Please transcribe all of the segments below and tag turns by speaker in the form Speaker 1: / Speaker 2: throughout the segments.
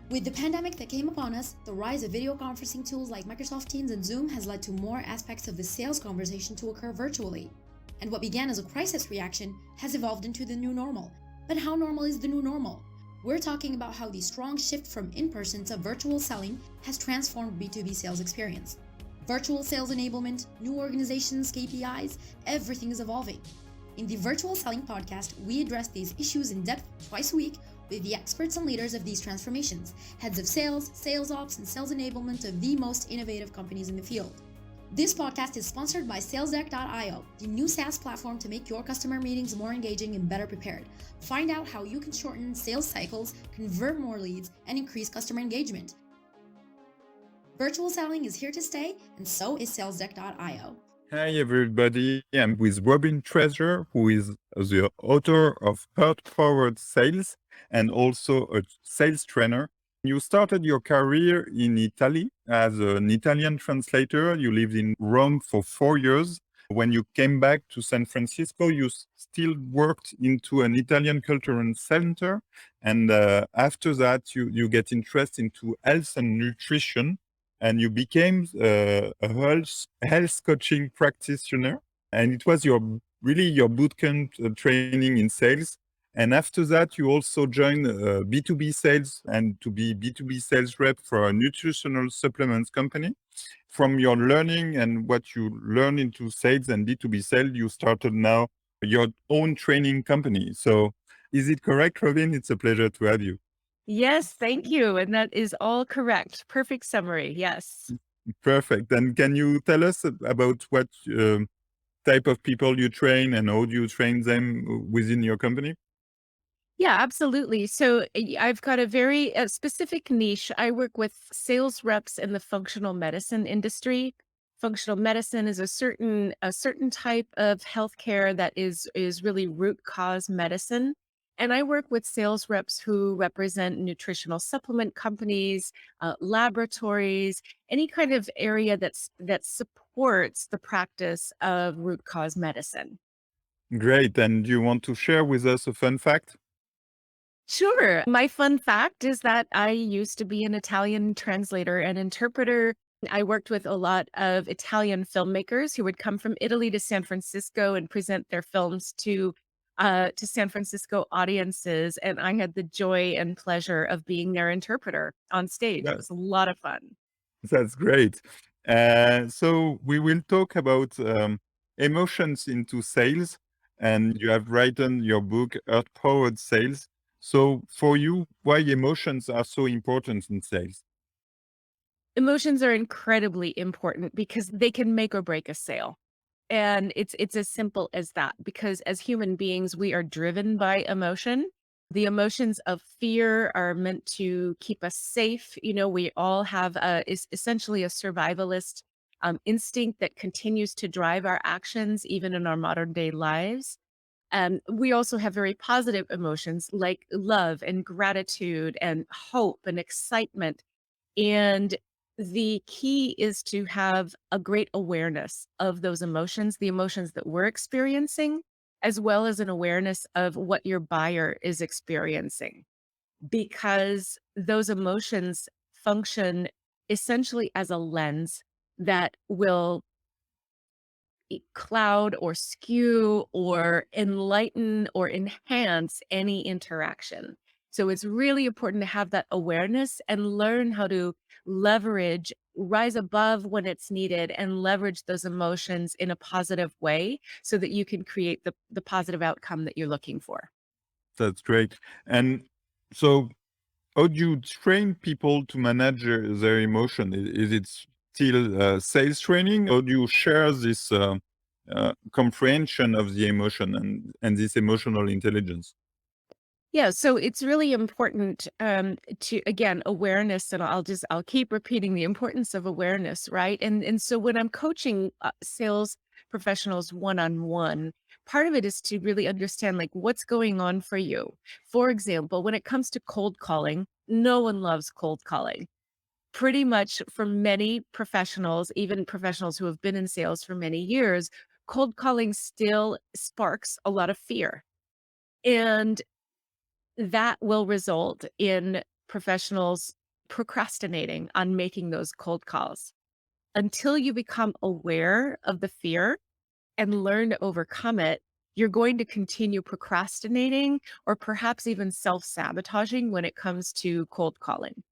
Speaker 1: With the pandemic that came upon us, the rise of video conferencing tools like Microsoft Teams and Zoom has led to more aspects of the sales conversation to occur virtually. And what began as a crisis reaction has evolved into the new normal. But how normal is the new normal? We're talking about how the strong shift from in-person to virtual selling has transformed B2B sales experience. Virtual sales enablement, new organizations, KPIs, everything is evolving. In the Virtual Selling Podcast, we address these issues in depth twice a week with the experts and leaders of these transformations, heads of sales, sales ops, and sales enablement of the most innovative companies in the field. This podcast is sponsored by SalesDeck.io, the new SaaS platform to make your customer meetings more engaging and better prepared. Find out how you can shorten sales cycles, convert more leads, and increase customer engagement. Virtual selling is here to stay, and so is SalesDeck.io.
Speaker 2: Hi, everybody. I'm with Robin Treasure, who is the author of Heart-Powered Sales and also a sales trainer. You started your career in Italy as an Italian translator. You lived in Rome for 4 years. When you came back to San Francisco, you still worked into an Italian cultural center. And after that, you get interested into health and nutrition. And you became a health coaching practitioner. And it was your bootcamp training in sales. And after that, you also joined B2B sales and to be B2B sales rep for a nutritional supplements company. From your learning and what you learned into sales and B2B sales, you started now your own training company. So is it correct, Robin? It's a pleasure to have you.
Speaker 3: Yes, thank you. And that is all correct. Perfect summary. Yes.
Speaker 2: Perfect. And can you tell us about what type of people you train and how do you train them within your company?
Speaker 3: Yeah, absolutely. So I've got a very specific niche. I work with sales reps in the functional medicine industry. Functional medicine is a certain type of healthcare that is really root cause medicine. And I work with sales reps who represent nutritional supplement companies, laboratories, any kind of area that supports the practice of root cause medicine.
Speaker 2: Great. And do you want to share with us a fun fact?
Speaker 3: Sure. My fun fact is that I used to be an Italian translator and interpreter. I worked with a lot of Italian filmmakers who would come from Italy to San Francisco and present their films to San Francisco audiences. And I had the joy and pleasure of being their interpreter on stage. It was a lot of fun.
Speaker 2: That's great. So we will talk about emotions into sales, and you have written your book, Earth-Powered Sales. So for you, why emotions are so important in sales?
Speaker 3: Emotions are incredibly important because they can make or break a sale. And it's as simple as that, because as human beings, we are driven by emotion. The emotions of fear are meant to keep us safe. You know, we all have is essentially a survivalist instinct that continues to drive our actions, even in our modern day lives. We also have very positive emotions like love and gratitude and hope and excitement. And the key is to have a great awareness of those emotions, the emotions that we're experiencing, as well as an awareness of what your buyer is experiencing, because those emotions function essentially as a lens that will cloud or skew or enlighten or enhance any interaction. So it's really important to have that awareness and learn how to leverage, rise above when it's needed, and leverage those emotions in a positive way so that you can create the positive outcome that you're looking for.
Speaker 2: That's great. And so how do you train people to manage their emotion? Is it still sales training, or do you share this comprehension of the emotion and this emotional intelligence?
Speaker 3: Yeah, so it's really important to, again, awareness, and I'll keep repeating the importance of awareness, right? And so when I'm coaching sales professionals one-on-one, part of it is to really understand like what's going on for you. For example, when it comes to cold calling, no one loves cold calling. Pretty much for many professionals, even professionals who have been in sales for many years, cold calling still sparks a lot of fear. And that will result in professionals procrastinating on making those cold calls. Until you become aware of the fear and learn to overcome it, you're going to continue procrastinating or perhaps even self-sabotaging when it comes to cold calling.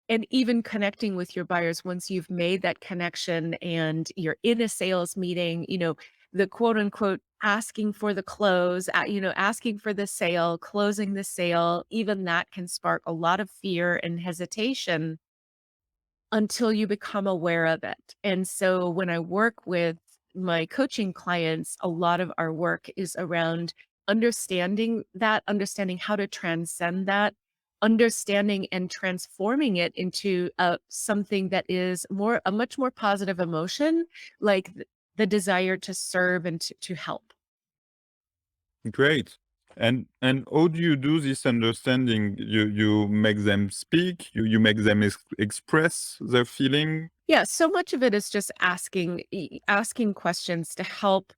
Speaker 3: And even connecting with your buyers once you've made that connection and you're in a sales meeting, the quote unquote asking for the close, asking for the sale, closing the sale, even that can spark a lot of fear and hesitation until you become aware of it. And so when I work with my coaching clients, a lot of our work is around understanding that, understanding how to transcend that, understanding and transforming it into something that is a much more positive emotion, like the desire to serve and to help.
Speaker 2: Great. And how do you do this understanding? You make them speak, you make them express their feeling.
Speaker 3: Yeah, so much of it is just asking questions to help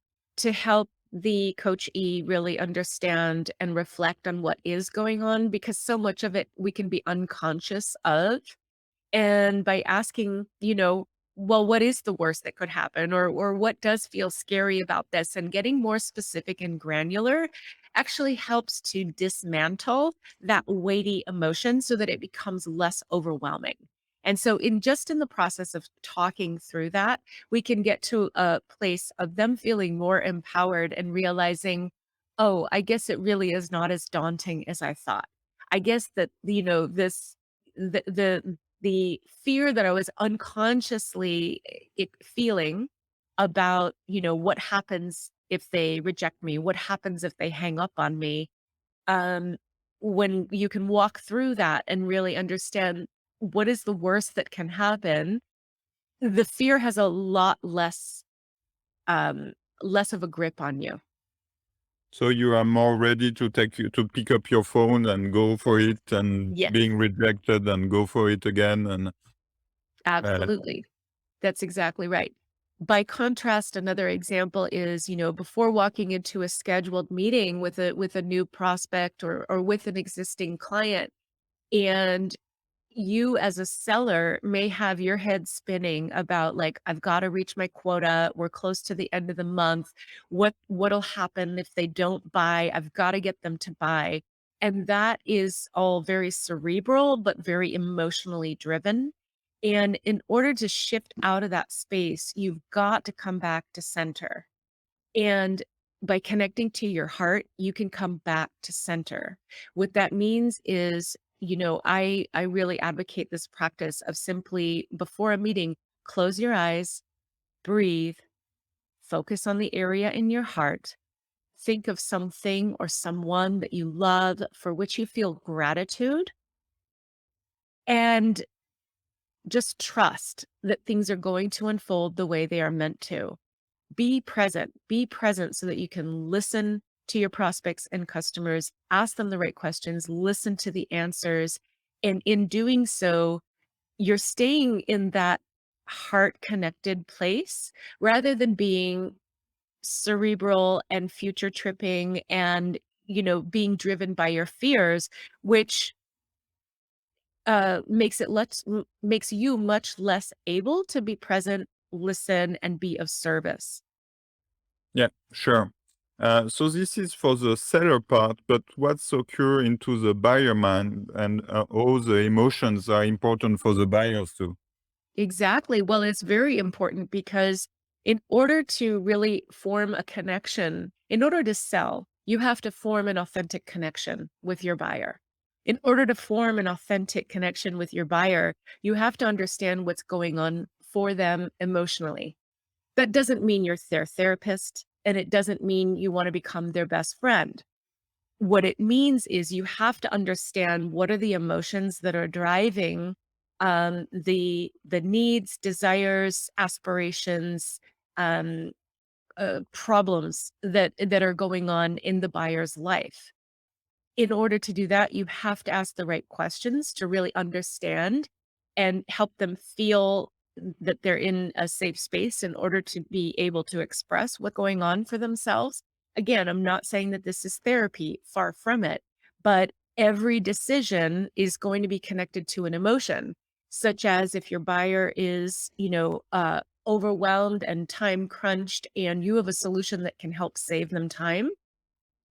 Speaker 3: the coachee really understand and reflect on what is going on, because so much of it we can be unconscious of. And by asking, well, what is the worst that could happen, or what does feel scary about this, and getting more specific and granular actually helps to dismantle that weighty emotion so that it becomes less overwhelming. And so in the process of talking through that, we can get to a place of them feeling more empowered and realizing, oh, I guess it really is not as daunting as I thought. I guess that, the fear that I was unconsciously feeling about, what happens if they reject me, what happens if they hang up on me. Um, when you can walk through that and really understand what is the worst that can happen, the fear has a lot um, less of a grip on you.
Speaker 2: So you are more ready to pick up your phone and go for it, and
Speaker 3: Yes,
Speaker 2: being rejected and go for it again. And uh,
Speaker 3: absolutely. That's exactly right. By contrast, another example is, before walking into a scheduled meeting with a new prospect or with an existing client, and you as a seller may have your head spinning about, like, I've got to reach my quota. We're close to the end of the month. What'll happen if they don't buy? I've got to get them to buy. And that is all very cerebral, but very emotionally driven. And in order to shift out of that space, you've got to come back to center. And by connecting to your heart, you can come back to center. What that means is, I really advocate this practice of simply before a meeting, close your eyes, breathe, focus on the area in your heart, think of something or someone that you love for which you feel gratitude, and just trust that things are going to unfold the way they are meant to. Be present so that you can listen to your prospects and customers, ask them the right questions, listen to the answers. And in doing so, you're staying in that heart connected place rather than being cerebral and future tripping and, being driven by your fears, which makes you much less able to be present, listen, and be of service.
Speaker 2: yeah, sure. So this is for the seller part, but what's occur into the buyer mind, and all the emotions are important for the buyers too.
Speaker 3: Exactly. Well, it's very important because in order to really form a connection, in order to sell, you have to form an authentic connection with your buyer. In order to form an authentic connection with your buyer, you have to understand what's going on for them emotionally. That doesn't mean you're their therapist, and it doesn't mean you want to become their best friend. What it means is you have to understand what are the emotions that are driving the needs, desires, aspirations, um, problems that are going on in the buyer's life. In order to do that, you have to ask the right questions to really understand and help them feel that they're in a safe space in order to be able to express what's going on for themselves. Again, I'm not saying that this is therapy, far from it, but every decision is going to be connected to an emotion, such as if your buyer is, overwhelmed and time crunched and you have a solution that can help save them time.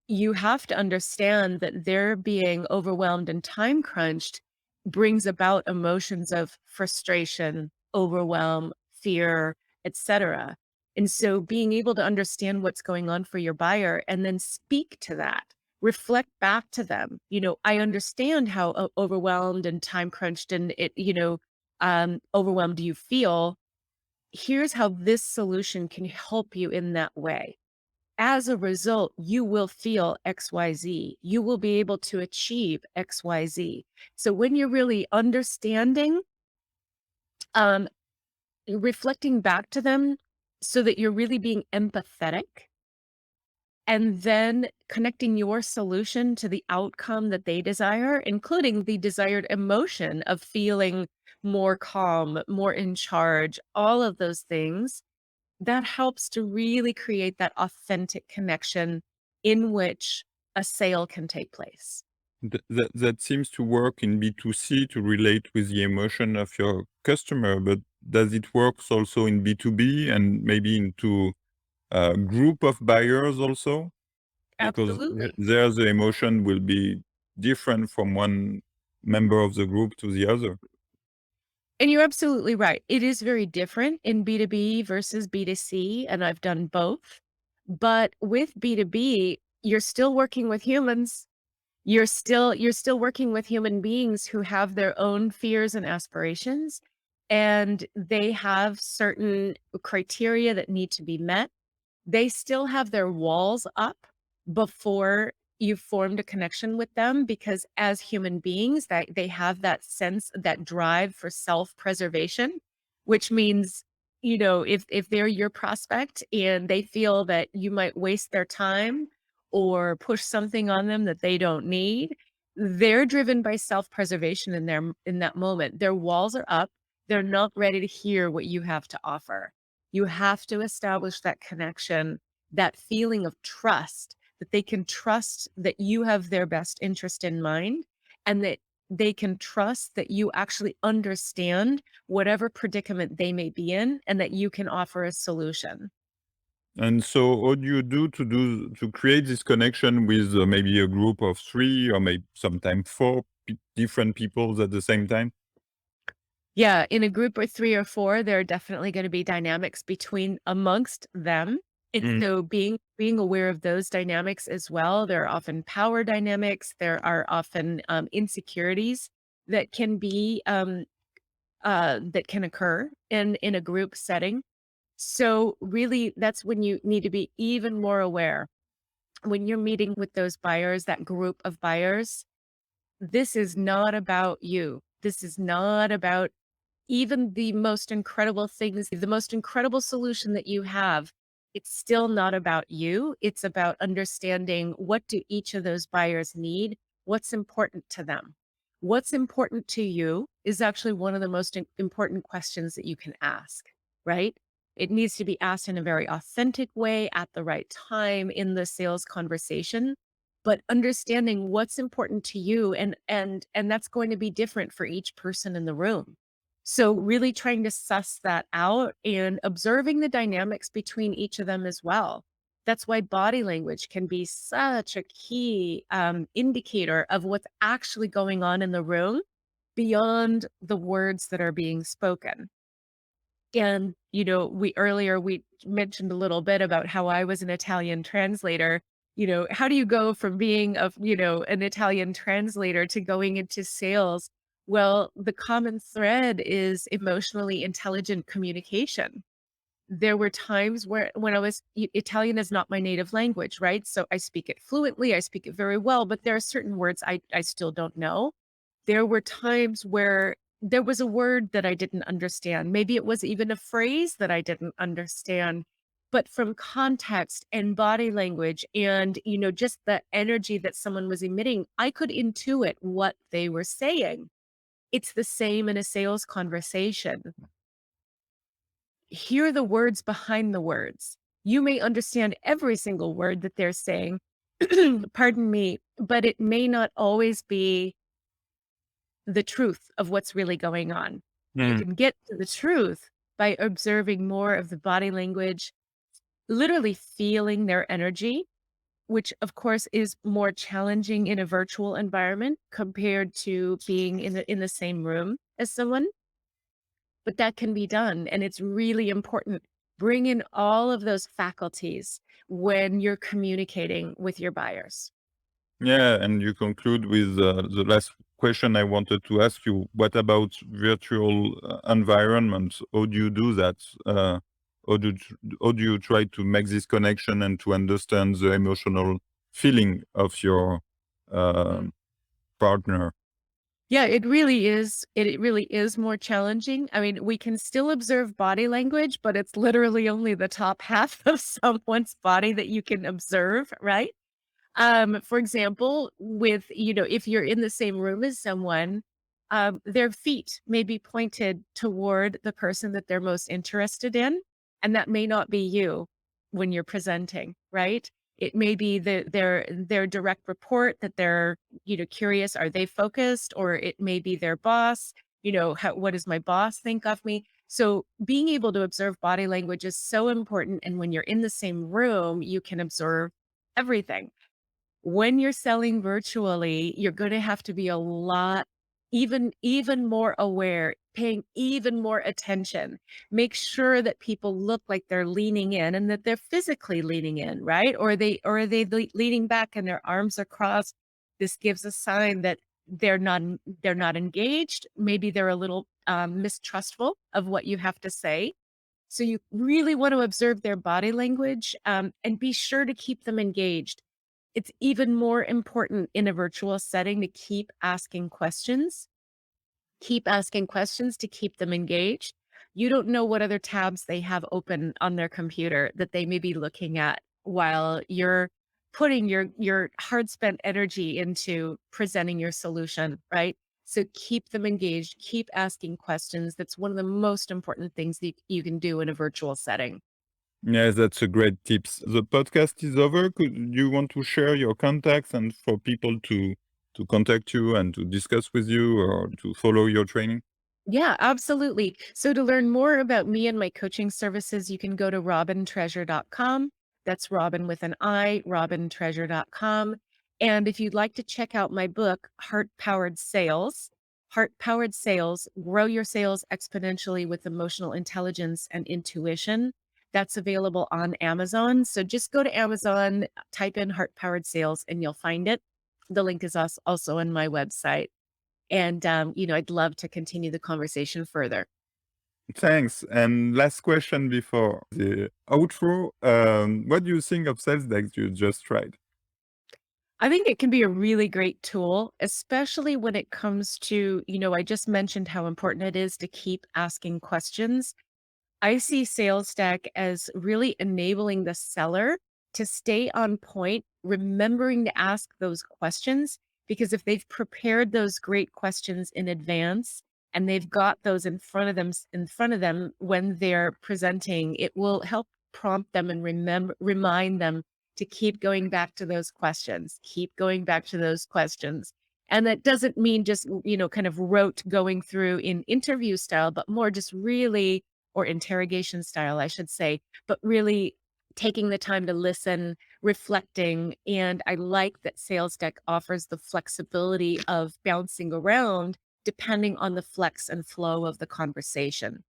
Speaker 3: You have to understand that their being overwhelmed and time crunched brings about emotions of frustration, overwhelm, fear, etc. And so being able to understand what's going on for your buyer and then speak to that, reflect back to them. I understand how overwhelmed and time crunched and overwhelmed you feel. Here's how this solution can help you in that way. As a result, you will feel XYZ. You will be able to achieve XYZ. So when you're really understanding, um, reflecting back to them so that you're really being empathetic and then connecting your solution to the outcome that they desire, including the desired emotion of feeling more calm, more in charge, all of those things, that helps to really create that authentic connection in which a sale can take place.
Speaker 2: That seems to work in B2C to relate with the emotion of your customer, but does it work also in B2B and maybe into a group of buyers also? Because
Speaker 3: Absolutely.
Speaker 2: there the emotion will be different from one member of the group to the other.
Speaker 3: And you're absolutely right. It is very different in B2B versus B2C, and I've done both. But with B2B, you're still working with humans. You're still working with human beings who have their own fears and aspirations, and they have certain criteria that need to be met. They still have their walls up before you've formed a connection with them, because as human beings, that they have that sense, that drive for self-preservation, which means, if they're your prospect and they feel that you might waste their time or push something on them that they don't need, they're driven by self-preservation in that moment. Their walls are up. They're not ready to hear what you have to offer. You have to establish that connection, that feeling of trust, that they can trust that you have their best interest in mind, and that they can trust that you actually understand whatever predicament they may be in and that you can offer a solution.
Speaker 2: And so what do you do to create this connection with maybe a group of 3 or maybe sometimes 4 different people at the same time?
Speaker 3: Yeah, in a group of 3 or 4, there are definitely gonna be dynamics amongst them. And
Speaker 2: Mm.
Speaker 3: so being aware of those dynamics as well. There are often power dynamics, there are often, insecurities that can be, that can occur in a group setting. So really, that's when you need to be even more aware. When you're meeting with those buyers, that group of buyers, this is not about you. This is not about even the most incredible things, the most incredible solution that you have. It's still not about you. It's about understanding, what do each of those buyers need? What's important to them? What's important to you is actually one of the most important questions that you can ask, right? It needs to be asked in a very authentic way at the right time in the sales conversation, but understanding what's important to you, and that's going to be different for each person in the room. So really trying to suss that out and observing the dynamics between each of them as well. That's why body language can be such a key indicator of what's actually going on in the room beyond the words that are being spoken. And, we mentioned a little bit about how I was an Italian translator. How do you go from being an Italian translator to going into sales? Well, the common thread is emotionally intelligent communication. There were times when Italian is not my native language, right? So I speak it fluently, I speak it very well, but there are certain words I still don't know. There were times where there was a word that I didn't understand. Maybe it was even a phrase that I didn't understand. But from context and body language and, just the energy that someone was emitting, I could intuit what they were saying. It's the same in a sales conversation. Hear the words behind the words. You may understand every single word that they're saying, pardon me, but it may not always be the truth of what's really going on. You
Speaker 2: Mm.
Speaker 3: can get to the truth by observing more of the body language, literally feeling their energy, which of course is more challenging in a virtual environment compared to being in the same room as someone. But that can be done, and it's really important. Bring in all of those faculties when you're communicating with your buyers.
Speaker 2: Yeah, and you conclude with the last question I wanted to ask you. What about virtual environments? How do you do that? How do you try to make this connection and to understand the emotional feeling of your uh, partner?
Speaker 3: Yeah, it really is. It really is more challenging. I mean, we can still observe body language, but it's literally only the top half of someone's body that you can observe, right? For example, with, if you're in the same room as someone, their feet may be pointed toward the person that they're most interested in, and that may not be you when you're presenting, right? It may be their direct report that they're, curious, are they focused? Or it may be their boss, what does my boss think of me? So being able to observe body language is so important. And when you're in the same room, you can observe everything. When you're selling virtually, you're going to have to be a lot even more aware, paying even more attention. Make sure that people look like they're leaning in and that they're physically leaning in, right? Or are they leaning back and their arms are crossed? This gives a sign that they're not engaged. Maybe they're a little mistrustful of what you have to say. So you really want to observe their body language, and be sure to keep them engaged. It's even more important in a virtual setting to keep asking questions to keep them engaged. You don't know what other tabs they have open on their computer that they may be looking at while you're putting your hard spent energy into presenting your solution, right? So keep them engaged, keep asking questions. That's one of the most important things that you can do in a virtual setting.
Speaker 2: Yes, that's a great tips. The podcast is over. Could you want to share your contacts and for people to contact you and to discuss with you or to follow your training?
Speaker 3: Yeah, absolutely. So to learn more about me and my coaching services, you can go to robintreasure.com. That's Robin with an I, robintreasure.com. And if you'd like to check out my book, Heart Powered Sales, Grow Your Sales Exponentially with Emotional Intelligence and Intuition, that's available on Amazon. So just go to Amazon, type in Heart Powered Sales, and you'll find it. The link is also on my website. And, I'd love to continue the conversation further.
Speaker 2: Thanks. And last question before the outro. What do you think of SalesDeck you just tried?
Speaker 3: I think it can be a really great tool, especially when it comes to, I just mentioned how important it is to keep asking questions. I see SalesDeck as really enabling the seller to stay on point, remembering to ask those questions, because if they've prepared those great questions in advance and they've got those in front of them when they're presenting, it will help prompt them and remind them to keep going back to those questions, keep going back to those questions. And that doesn't mean just, kind of rote going through in interview style, but more just really, or interrogation style, I should say, but really taking the time to listen, reflecting. And I like that SalesDeck offers the flexibility of bouncing around depending on the flex and flow of the conversation.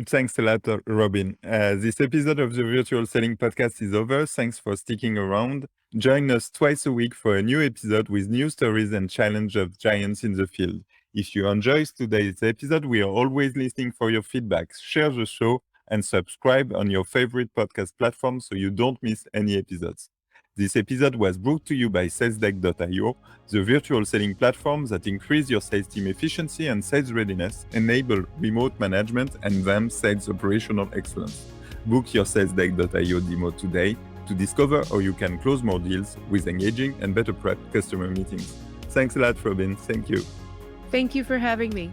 Speaker 2: Thanks a lot, Robin. This episode of the Virtual Selling Podcast is over. Thanks for sticking around. Join us twice a week for a new episode with new stories and challenge of giants in the field. If you enjoyed today's episode, we are always listening for your feedback. Share the show and subscribe on your favorite podcast platform so you don't miss any episodes. This episode was brought to you by SalesDeck.io, the virtual selling platform that increases your sales team efficiency and sales readiness, enable remote management, and then sales operational excellence. Book your SalesDeck.io demo today to discover how you can close more deals with engaging and better prep customer meetings. Thanks a lot, Robin. Thank you.
Speaker 3: Thank you for having me.